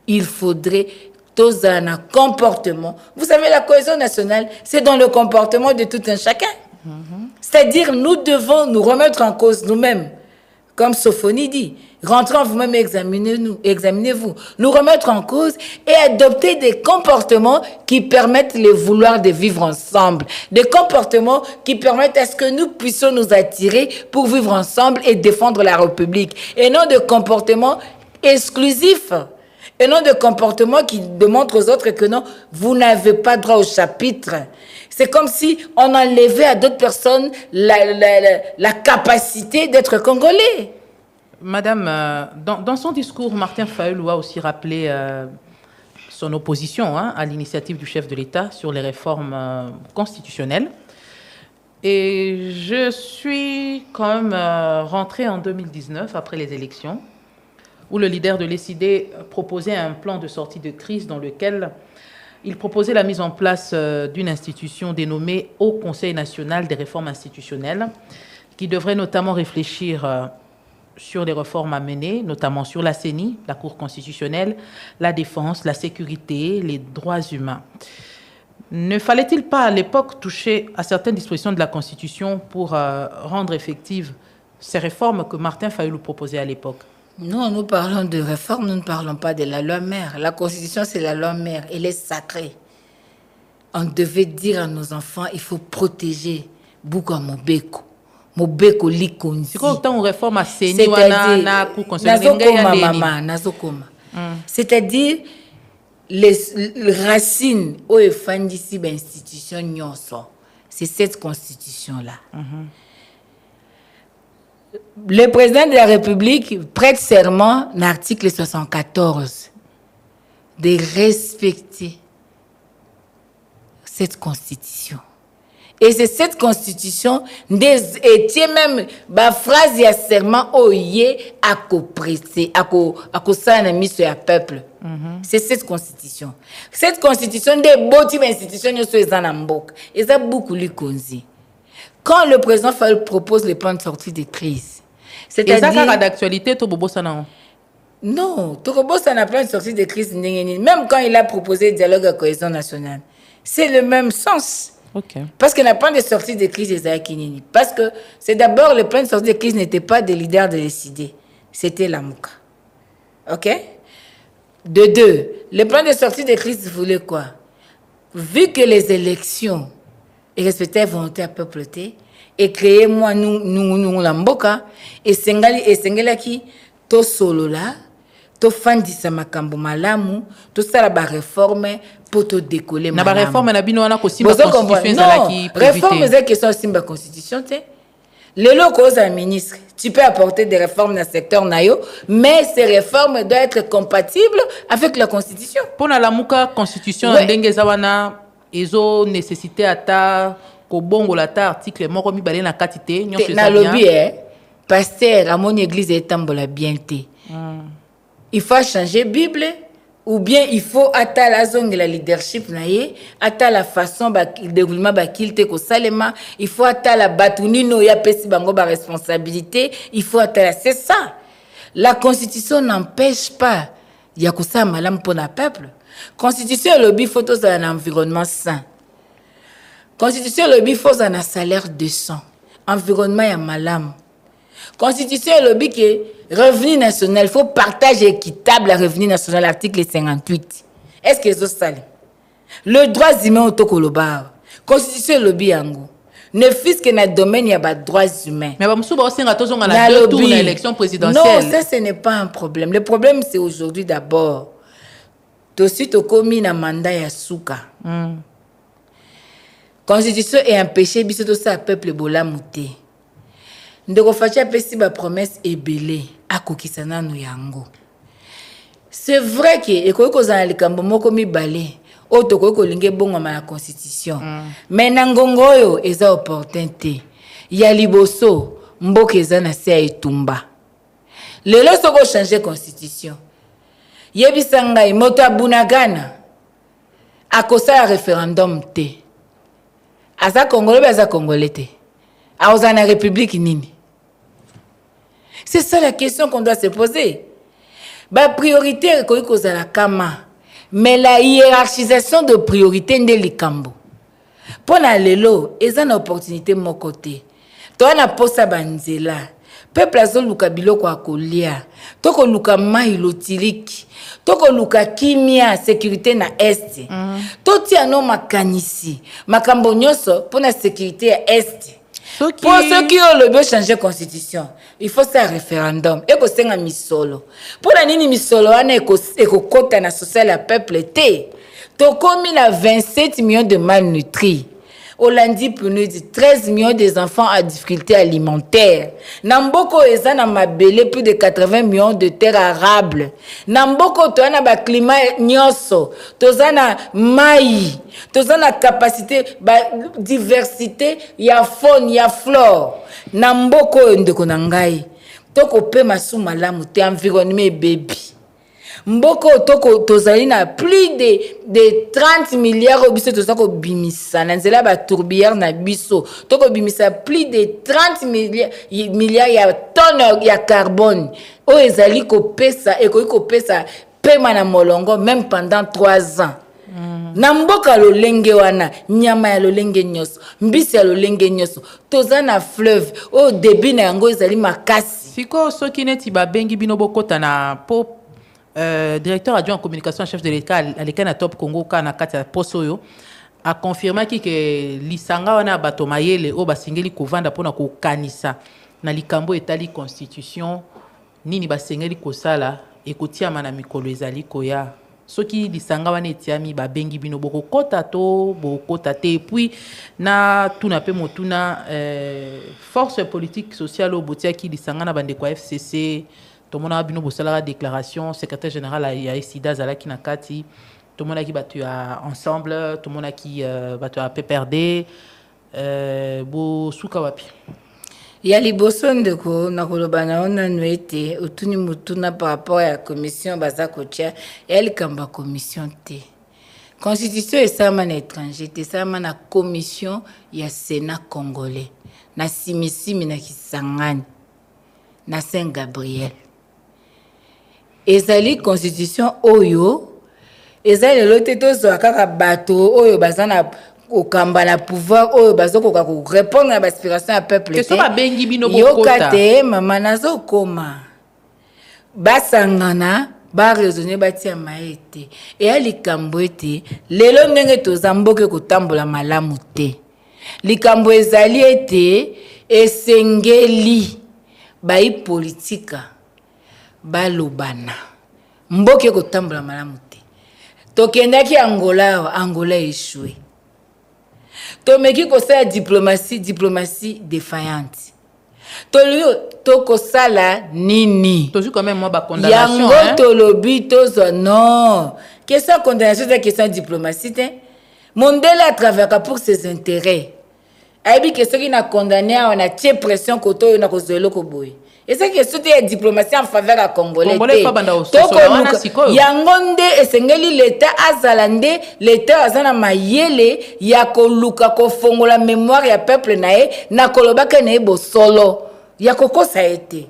Il faudrait tous un comportement. Vous savez, la cohésion nationale, c'est dans le comportement de tout un chacun. C'est-à-dire, nous devons nous remettre en cause nous-mêmes. Comme Sophonie dit, rentrez en vous-même et examinez-vous. Nous remettre en cause et adopter des comportements qui permettent le vouloir de vivre ensemble. Des comportements qui permettent à ce que nous puissions nous attirer pour vivre ensemble et défendre la République. Et non de comportements exclusifs. Et non de comportements qui démontrent aux autres que non, vous n'avez pas droit au chapitre. C'est comme si on enlevait à d'autres personnes la capacité d'être congolais. Madame, dans son discours, Martin Fayulu a aussi rappelé son opposition à l'initiative du chef de l'État sur les réformes constitutionnelles. Et je suis quand même rentrée en 2019, après les élections, où le leader de l'ECD proposait un plan de sortie de crise dans lequel il proposait la mise en place d'une institution dénommée Haut Conseil national des réformes institutionnelles, qui devrait notamment réfléchir sur les réformes à mener, notamment sur la CENI, la Cour constitutionnelle, la défense, la sécurité, les droits humains. Ne fallait-il pas à l'époque toucher à certaines dispositions de la Constitution pour rendre effectives ces réformes que Martin Fayulu proposait à l'époque? Non, nous parlons de réforme, nous ne parlons pas de la loi mère. La Constitution, c'est la loi mère, elle est sacrée. On devait dire à nos enfants, il faut protéger Bouka Mobeko. Mobeko likonzi. C'est quoi autant on réforme à CENI, c'est-à-dire les racines où est fondée l'institution nyonso. C'est cette constitution-là. Le président de la République prête serment dans l'article 74 de respecter cette constitution. Et c'est cette constitution, et même la phrase de serment oye à co-prêter, à co-sana mise sur le peuple. C'est cette constitution. Cette constitution des beaux institutions ne sont pas en mboka. Et ça beaucoup lui konzi. Quand le président Fayoulou propose les plans de sortie de crise, c'est-à-dire... Et ça, d'actualité, tout bobo ça non? Non, Tokobo, ça n'a pas de sortie de crise. Même quand il a proposé le dialogue à cohésion nationale, c'est le même sens. Okay. Parce qu'il n'y a pas de sortie de crise des Akinini. Parce que c'est d'abord le plan de sortie de crise n'était pas des leaders de décider. C'était la Mouka. OK? De deux, le plan de sortie de crise voulait quoi? Vu que les élections respectaient la volonté à peupleté et créer moi nous la Mboka et Sengali qui to solo là to fandisa makambo malamu to sala ba réforme pour te décoller malamu. Na ba réforme na bino wana ko simba constitution ezala ki réforme c'est question simba constitution te. Le cause un ministre, tu peux apporter des réformes dans le secteur nayo, mais ces réformes doivent être compatibles avec la constitution. Pour la muka constitution ndenge zawana ezo nécessité ata ko bongo la ta article moko mi balé na katité nyonso na lobby pasteur à mon église etambola bien te. Il faut changer Bible ou bien il faut ata la zone la leadership naie ata la façon ba déroulement ba kilte ko salema il faut ata la batunino ya pesi bango ba responsabilité il faut ata c'est ça. La constitution n'empêche pas ya ko sa malam pour le peuple. Constitution lobby faut dans un environnement sain. Constitution lobby faut un salaire décent. Environnement ya malam. Constitution lobby que revenu national, il faut partage équitable à revenu national, article 58. Est-ce que c'est ça? Le droit humain au Tokolobar. Constitution lobby yango. Ne fût-ce que dans le domaine, il y a des droits humains. Mais vous avez deux tours dans l'élection présidentielle. Non, ça, ce n'est pas un problème. Le problème, c'est aujourd'hui d'abord. Tout de suite, au commis na mandat ya souka. Constitution est un péché, biso to ça peuple bola mouté. Ndeko facha pesi ba promesse ebele akokisa nanu yango. C'est vrai que ekoki kozala likambo moko mibale oyo tokoki kolinga ebongwama na constitution. Mais na ngongo oyo eza opportunité ya liboso mboka eza na se ya etumba. Lelo soko changer constitution. Yebisa ngai moto abunagana akosala référendum te. Aza Congolais be aza Congolais te. Aoza na république nini? C'est ça la question qu'on doit se poser. Ba priorité ekoki kozala kama. Mais la hiérarchisation de priorité nde likambo. Pona lelo eza na opportunité moko te. To na posa banzela. Peuple azoluka biloko akolia. Toko luka mai lotiliki. Toko luka kimia sécurité na est. Toti ano makanisi. Makambo nyonso pona sécurité ya est. Pour ceux qui ont le besoin de changer la constitution, il faut faire un référendum. Et que c'est un misolo. Pour la nini misolo, on est éco-côte na social à peuple té. Toko mis 27 millions de malnutris. Hollandi pour nous dit 13 millions des enfants à difficulté alimentaire. Namboko eza na mabele plus de 80 millions de terres arables. Namboko to na ba climat nyoso. Tozana mai. Tozana capacité ba diversité ya faune ya flore. Namboko ndeko na ngai. Toko pe masu malamu te environnement baby. Mboko toko tozali na plus de 30 milliards obiso tozako bimisa na nzela ba tourbière na biso toko bimisa plus de 30 milliards ya tonnes ya carbone o ezali ko pesa ekoki ko pesa pema na molongo même pendant 3 ans. Na mboka lolenge wana nyama ya lolenge nyoso mbisi ya lolenge nyoso tozana fleuve o début na yango ezali makasi siko soki neti ba bengi bino bokota na po directeur adjoint en communication chef de l'État à l'État na Top Congo kana kati posoyo a confirmé que lisanga wana bato mayele o basengeli kovanda pona ko kanisa na likambo etali constitution nini basengeli kosala ekotiama na mikolo ezali koya soki lisanga wana etiami babengi bino boko kota to bokota te puis na tuna pe motuna force politique sociale au botia ki lisanga na bande ko FCC tout le monde a bien la déclaration secrétaire général a SIDA Zalaki Nakati tout le monde a qui battu ensemble tout le monde a qui battu à PPRD bo souka wapi Ya liboso ndeko na koloba na ona nuete otuni mutuna par rapport à la commission baza kotia elle kamba commission te. Constitution esama na étranger te sama na commission ya Sénat congolais na simisimi na Kisangani na Saint-Gabriel. Ezali constitution oyo ezali lelo te tozwa kaka bato oyo bazana okamba na pouvoir oyo bazokoka ko répondre à l'aspiration à peuple te. Ba bengi bino bokota. Yokate mama nazokoma. Basangana ba raisonner batia maete. Et ali kambo ete lelo ndenge tozamboke kotambola malamu te. Likambo ezali ete esengeli bai politika balobana. Mboke kotambola malamu te. Tokendaki Angola échoué. Tomeki kosala diplomatie défaillante. Toko sala nini? Tozu quand même moi ba condamnation. Yango tolobi tozo non. Question condamnation c'est question diplomatie te. Mondela a travaillé pour ses intérêts. Aibi que ceux qui n'a condamné on a tiré pression koto na kozelo ko boy. Et c'est que c'était diplomatie en faveur à Congolais. Yangonde esengeli l'État azalande l'État azana mayele ya koluka ko fongola mémoire ya peuple nae na kolobaka nae bo solo ya koko ça a été.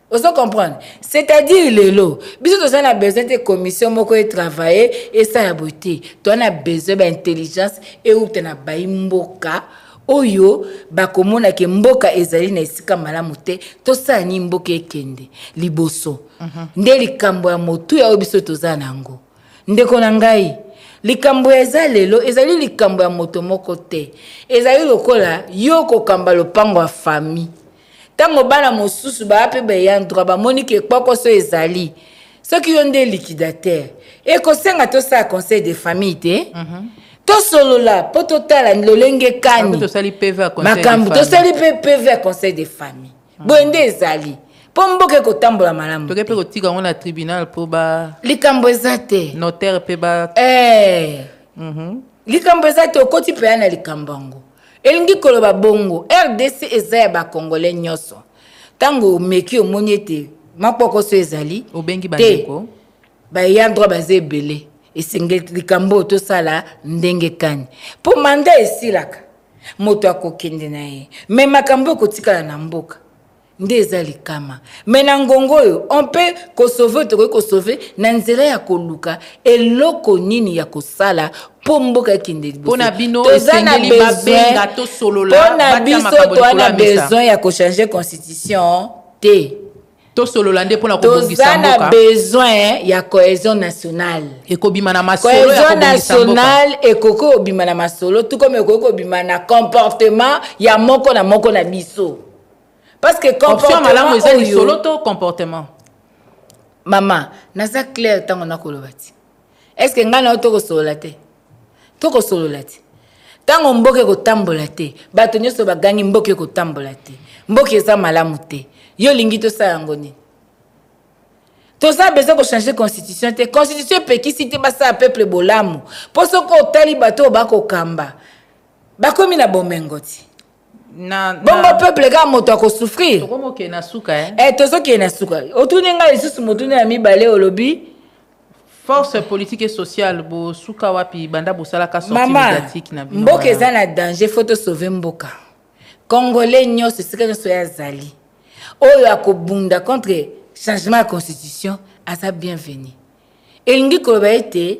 Vous comprenez? C'est-à-dire lelo biso to a besoin de commission moko et travailler et ça la beauté. Tu as besoin d'intelligence et ou tena baimboka oyo bakomona ke mboka ezali na esika malamu te tosala ni mboka ekende liboso nde likambo ya motu ya obiso toza nango ndeko na ngai likambo eza lelo ezali likambo ya moto moko te ezali lokola yo kokamba lopango ya famille tango bana mosusu ba pe be ya droit ba moni ke kpoko so ezali soki yo nde liquidateur e kosenga tosala conseil de famille te to solo la poto tala lolenge kani to sali PV à conseil makambu to sali PV à conseil de famille bonde ezali po mboke ko tambola malamu to kepe ko tika on la tribunal po ba likambo ezate notaire pe ba likambo ezate okoti pe na likambango elingi koloba bongo RDC ezaya ba congolais nyoso tango meki omoni ete mapoko so ezali obengi bandeko ba ya droit bazebele esenge likambo to sala ndenge kani po manda esilaka moto akokende na ye me makambo kotikala na mboka nde ezali kama me na ngongo oyo on peut ko sauver to ko sauver na nzela ya koluka eloko nini ya kosala po mboka kende liboso pona bino esengeli babenga to solola pona biso to na besoin ya ko changer constitution te to sololande pona ko bongisa mboka tozana besoin ya cohésion nationale ekobima na masolo ya cohésion nationale ekoko obima na masolo tout comme ekoko obima na comportement ya moko na biso parce que comportement malamu ezali solo to comportement mama naza clair tango na kolobati est-ce que ngana to ko solola te tango mboke ko tambola te bato nyoso bagangi mboke ko tambola te mboke eza malamu te yo lingi to sa ngoni to sa besoin ko changer constitution te constitution pekisi te basa peuple bolamu poso ko tali bato bako kamba bakomi na bomengoti na bongo peuple ka moto ako souffrir to komo ke na suka to so ke na suka otuninga lisusu motuni ya mibale olobi force politique et sociale bo suka wapi banda bosala ka sortie médiatique na bino mboka eza na danger faut to sauver mboka congolais nyonso sika nyonso ya zali oyo akobunda contre changement de constitution asa bienvenu elingi koloba ete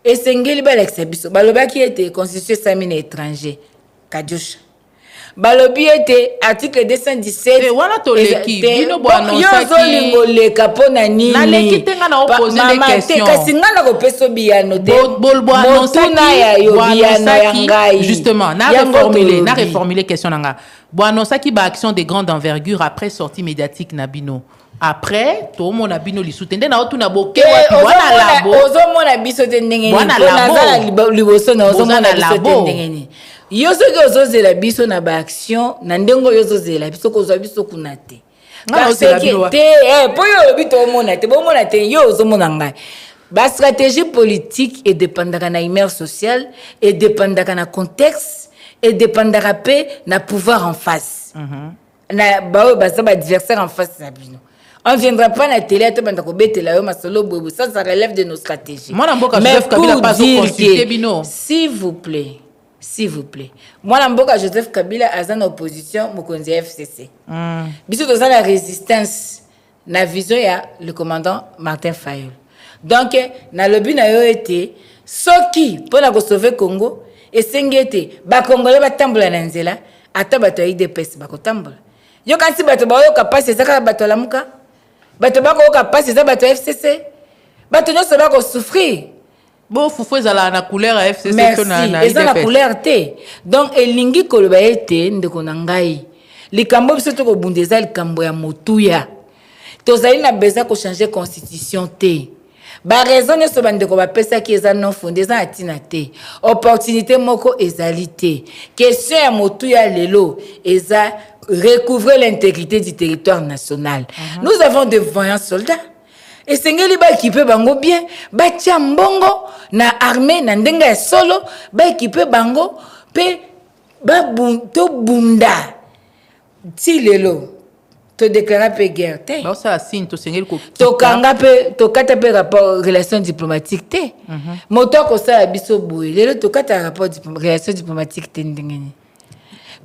esengeli balakisa biso balobaki ete constitution esami na étranger kadiosha balobi ete article 217 wana toleki bino bo annonçaki yo zolingo leka pona nini na leki tenga na opposer des questions kasi ngana ko peso biyano te bo annonçaki justement na reformuler question nanga bo annonçaki ba action de grande envergure après sortie médiatique na bino après to mona bino lisutende na otuna boke wapi wana labo ozomona biso te ndenge ni wana liboso na ozomona biso te ndenge ni yo soki ozozela biso na ba action na ndengo yo ozozela biso kozwa biso kuna te parce que te po yo lobi to mona te bomona te yo ozomona ngai ba stratégie politique et dépendaka na humeur sociale et dépendaka na contexte et dépendaka pe na pouvoir en face na bao baza ba adversaire en face na bino. On ne viendra pas à la télé, ça relève de nos stratégies. Mais pour dire que, s'il vous plaît, moi, Joseph Kabila a une opposition, Mokonzi FCC. Biso dans la résistance, na vision ya le commandant Martin Fayulu. Donc, na lobby na yo été, soki pour na sauver Congo, et sengete, ba Congolais ba tambola na nzela, ata bato IDPS ba ko tambola. Yo kansi bato ba yo kapasi ezaka bato lamuka. Bato bako kapasi za bato FCC. Bato nyonso bako souffrir. Bon fufu ezala na couleur à FCC que na IDPS. Eza na couleur te. Donc elingi koloba ete ndeko na ngai. Likambo biso to ko bundeza likambo ya motuya. Tozali na besoin ko changer constitution te. Ba raison nyonso bandeko ba pesa ki eza non fondé eza atina te. Opportunité moko ezali te. Question ya motuya lelo eza recouvrer l'intégrité du territoire national. Nous avons de vaillants soldats. Et sengeli ba équipé bango bien, ba tia mbongo na armée na ndenga ya solo, ba équipé bango pe ba to bunda. Ti lelo to déclarer pe guerre te. Ba ça signe to sengeli ko to kanga pe to kata pe rapport relation diplomatique te. Moto ko ça biso boye. Lelo to kata rapport relation diplomatique te ndengeni.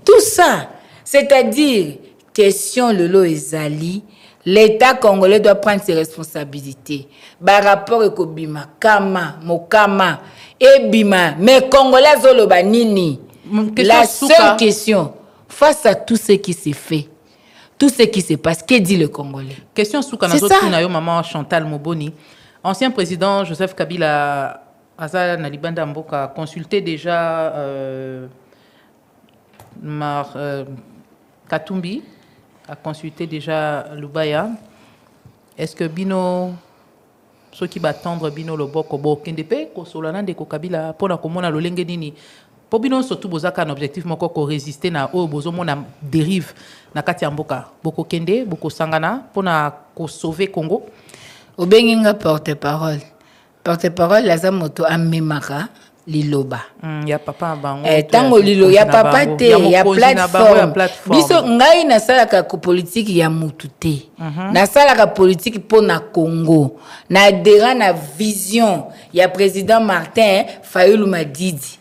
Tout ça, c'est-à-dire, question Lolo Ezali, l'État congolais doit prendre ses responsabilités. Par rapport à Kobima, Kama, Mokama, Ebima, mais Congolais Zoloba Nini. La seule question, face à tout ce qui s'est fait, tout ce qui se passe, que dit le Congolais? Question Soukanazo Tunayo, maman Chantal Moboni. Ancien président Joseph Kabila, Azal Nalibanda Mboka, a consulté déjà Katumbi, a consulté déjà Lubaya. Est-ce que Bino, ceux qui attendre Bino le boko bo kendepe ko solana de ko Kabila pona ko mona lo lenge nini po Bino surtout bozaka un objectif moko ko résister na o bozo mona dérive na kati ya mboka boko kende boko sangana pona ko sauver Congo. Obenginga porte-parole la moto amemaka liloba. Ya papa bango. Tango lilo ya papa te ya plateforme. Biso ngai na salaka ko politique ya mutu te. Na salaka politique pour na Congo. Na adhérant na vision ya président Martin Fayulu Madidi.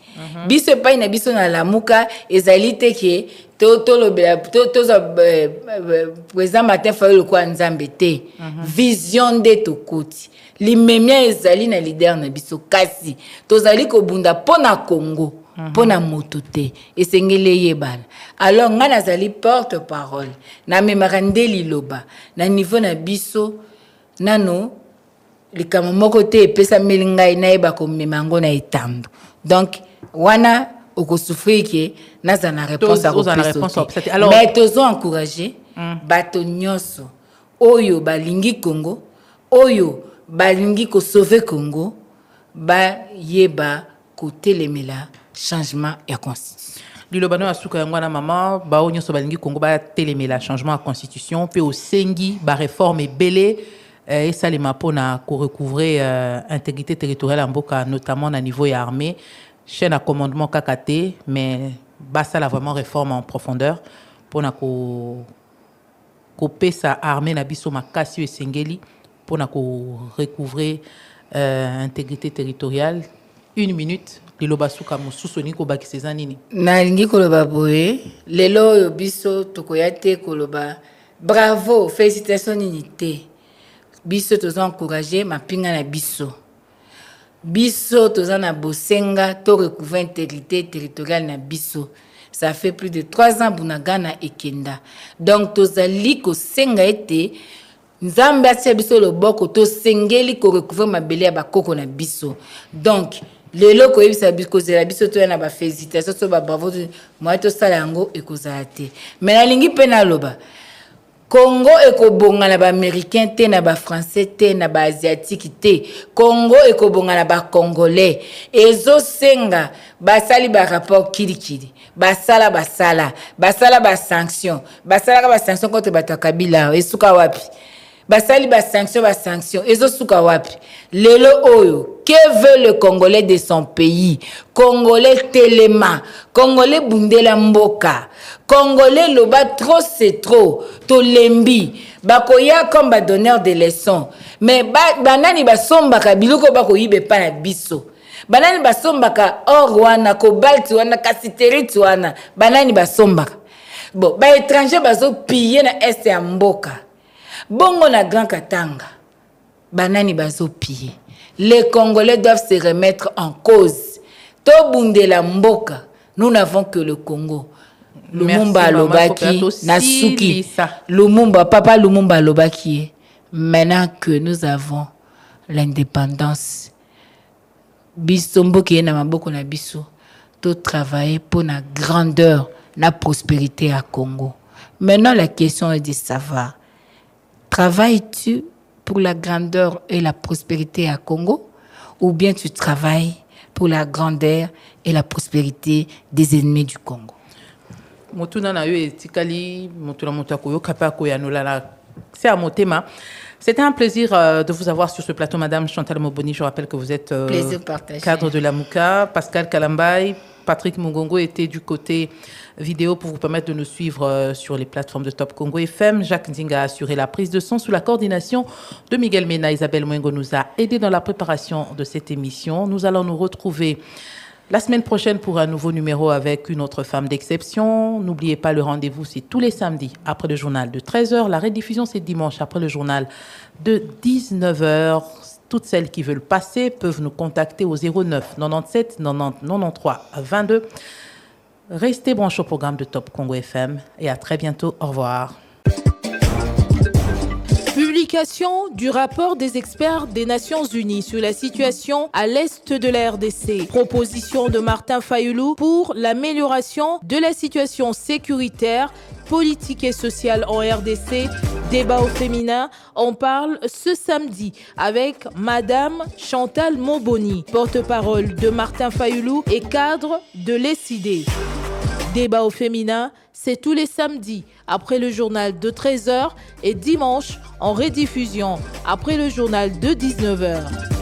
Biso pa ina biso na lamuka ezali te ke président Martin Fayulu ko nzambe te. Vision de tokoti. Limemia ezali na leader na biso kasi tozali ko bunda pona Congo pona moto te esengele yebala. Alors nga nazali porte-parole na memorande liloba na niveau na biso nano likamo moko te pesa melingai na yeba ko memango na etambo. Donc wana oko souffrir ke naza na réponse à réponse. Alors mais tozo encourager bato nyonso oyo balingi Congo oyo balingi ko sauver Congo ba yeba ko telemela changement ya constitution. Lilobano asuka yangwana mama ba onyo so balingi Congo ba telemela changement ya constitution pe osengi ba réforme belé et ça les mapona ko recouvrer intégrité territoriale en mboka notamment na niveau ya armée chaîne à commandement KKT mais ba ça la vraiment réforme en profondeur pona ko pesa armée na biso makasi esengeli pour recouvrer intégrité territoriale. 1 minute, lelo basuka mususoni ko baki sezanini. Na lingi koloba boye, lelo biso tokoyate koloba bravo, félicitations unité. Biso toza encourager mapinga na biso. Biso toza na bosenga to recouvrer intégrité territoriale na biso. Ça fait plus de 3 ans bunagana ekenda. Donc tozali ko senga ete Nzambe atia biso loboko to sengeli ko recouvrir mabele ya bakoko na biso. Donc lelo ko yebisa biso zela biso to na ba félicitations to ba bravo moi to sala yango ekozala te. Mais na lingi pe na loba Congo ekobonga na ba américain te na ba français te na ba asiatique te. Congo ekobonga na ba congolais. Ezo senga basali ba rapport kilikili. Basala ba sanction. Basala ba sanction contre bato Kabila esuka wapi. basali sanction ezosuka wapi lelo oyo. Que veut le Congolais de son pays? Congolais telema, Congolais bundela mboka, Congolais loba trop c'est trop, to lembi, bakoya comme ba donneur de leçons. Mais banani basombaka biloko bakoyibe pa na biso. Banani basombaka or wana, cobalt wana, cassiterite wana, banani basombaka. Bon, ba étranger bazo piller na est ya mboka. Bongo na Grand Katanga, banani bazo piller. Les Congolais doivent se remettre en cause. Tobundela mboka, nous n'avons que le Congo. Lumumba Lobaki, Nasuki, Lumumba, Papa Lumumba Lobaki. Maintenant que nous avons l'indépendance, Bisombo qui est na maboko na biso, to travailler pour la grandeur, la prospérité à Congo. Maintenant la question est de savoir, travailles-tu pour la grandeur et la prospérité à Congo, ou bien tu travailles pour la grandeur et la prospérité des ennemis du Congo? C'était un plaisir de vous avoir sur ce plateau, Madame Chantal Moboni. Je rappelle que vous êtes cadre de la Mouka. Pascal Kalambay, Patrick Mugongo était du côté vidéo pour vous permettre de nous suivre sur les plateformes de Top Congo FM. Jacques Ndinga a assuré la prise de son sous la coordination de Miguel Mena. Isabelle Mwengo nous a aidé dans la préparation de cette émission. Nous allons nous retrouver la semaine prochaine pour un nouveau numéro avec une autre femme d'exception. N'oubliez pas, le rendez-vous, c'est tous les samedis après le journal de 13h. La rediffusion, c'est dimanche après le journal de 19h. Toutes celles qui veulent passer peuvent nous contacter au 09 97 90 93 22. Restez branchés au programme de Top Congo FM et à très bientôt. Au revoir. Publication du rapport des experts des Nations Unies sur la situation à l'est de la RDC. Proposition de Martin Fayulu pour l'amélioration de la situation sécuritaire, politique et sociale en RDC. Débat au féminin. On parle ce samedi avec Madame Chantal Moboni, porte-parole de Martin Fayulu et cadre de l'ECID. Débat au féminin, c'est tous les samedis après le journal de 13h et dimanche en rediffusion après le journal de 19h.